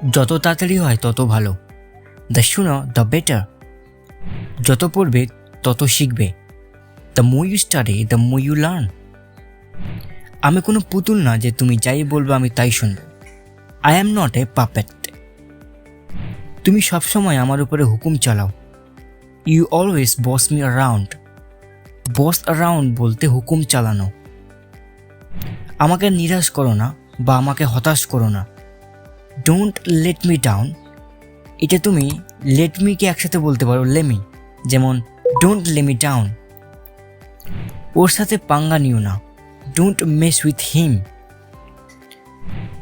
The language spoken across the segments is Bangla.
যত তাড়াতাড়ি হয় তত ভালো। The sooner the better. যত পড়বে তত শিখবে। The more you study the more you learn. আমি কোনো পুতুল না যে তুমি যাই বলবে আমি তাই শুনব। I am not a puppet. তুমি সবসময় আমার উপরে হুকুম চালাও। You always boss me around. Boss around বলতে হুকুম চালানো। আমাকে নিরাশ করো না বা আমাকে হতাশ করো না। Don't let me down. এটা তুমি লেট মিকে একসাথে বলতে পারো লেমি, যেমন ডোন্ট লে মি ডাউন। ওর সাথে পাঙ্গা নিও না। Don't mess with him.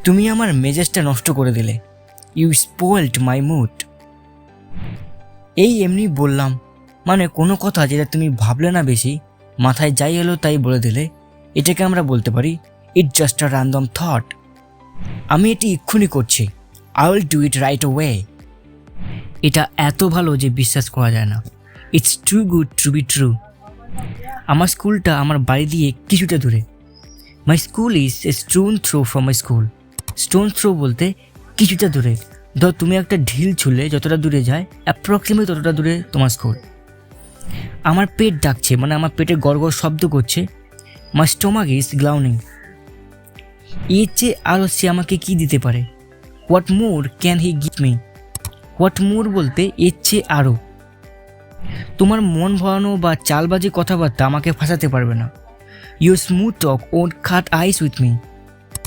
তুমি আমার মেজাজটা নষ্ট করে দিলে। You spoiled my mood. এই এমনি বললাম, মানে কোনো কথা যেটা তুমি ভাবলে না, বেশি মাথায় যাই এলো তাই বলে দিলে, এটাকে আমরা বলতে পারি it just a random thought. আমি এটি এক্ষুনি করছি। I will do it right away. এটা এত ভালো যে বিশ্বাস করা যায় না। It's too good to be true. আমার স্কুলটা আমার বাড়ি দিয়ে কিছুটা দূরে। My school is a stone throw from my school. Stone throw বলতে কিছুটা দূরে। ধর তুমি একটা ঢিল ছুঁড়লে যতটা দূরে যায় অ্যাপ্রক্সিমেট ততটা দূরে তোমার স্কুল। আমার পেট ডাকছে, মানে আমার পেটে গড়গড় শব্দ করছে। মাই স্টোমাক ইজ গ্লাউনিং। এর চেয়ে আরও সে আমাকে কি দিতে পারে? What more can he give me? What মোর বলতে এর চেয়ে আরও। তোমার মন ভরানো বা চালবাজি কথাবার্তা আমাকে ফাঁসাতে পারবে না। Your smooth talk won't cut ice with me.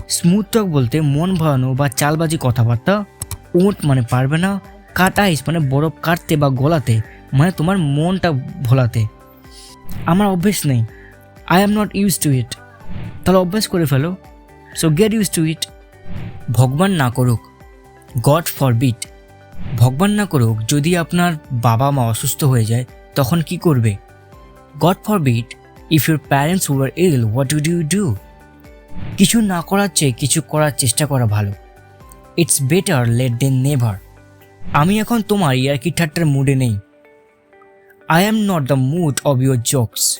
Smooth talk বলতে মন ভরানো বা চালবাজি কথাবার্তা। ওন্ট মানে পারবে না, কাট আইস মানে বরফ কাটতে বা গলাতে, মানে তোমার মনটা ভোলাতে। আমার অভ্যেস নেই। I am not use to it. তাহলে অভ্যাস করে ফেলো। So get use to it. ভগবান না করুক, গড ফরবিড। ভগবান না করুক যদি আপনার বাবা মা অসুস্থ হয়ে যায় তখন কি করবে? God forbid if your parents were ill what would you do? কিছু না করার চেয়ে কিছু করার চেষ্টা করা ভালো। It's better late than never. আমি এখন তোমার ইয়ার্কি ঠাট্টার মুডে নেই। I am not the mood of your jokes.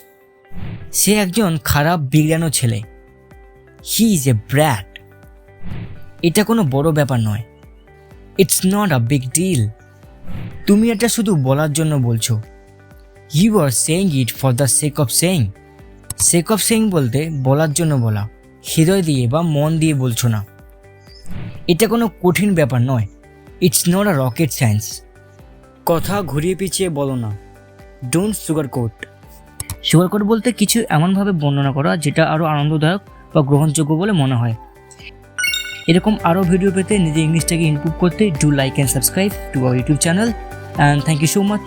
সে একজন খারাপ বিগড়ানো ছেলে। He is a brat. এটা কোনো বড় ব্যাপার নয়। It's not a big deal. তুমি এটা শুধু বলার জন্য বলছো। You R saying it for the sake of saying. Sake of saying বলতে বলার জন্য বলা, হৃদয় দিয়ে বা মন দিয়ে বলছো না। এটা কোনো কঠিন ব্যাপার নয়। It's not a rocket science. কথা ঘুরিয়ে পিছিয়ে বলো না। Don't sugar coat. Sugar coat বলতে কিছু এমনভাবে বর্ণনা করা যেটা আরও আনন্দদায়ক বা গ্রহণযোগ্য বলে মনে হয়। এরকম আরও ভিডিও পেতে নিজের ইংলিশটাকে ইমপ্রুভ করতে do like and subscribe to our YouTube channel and thank you so much.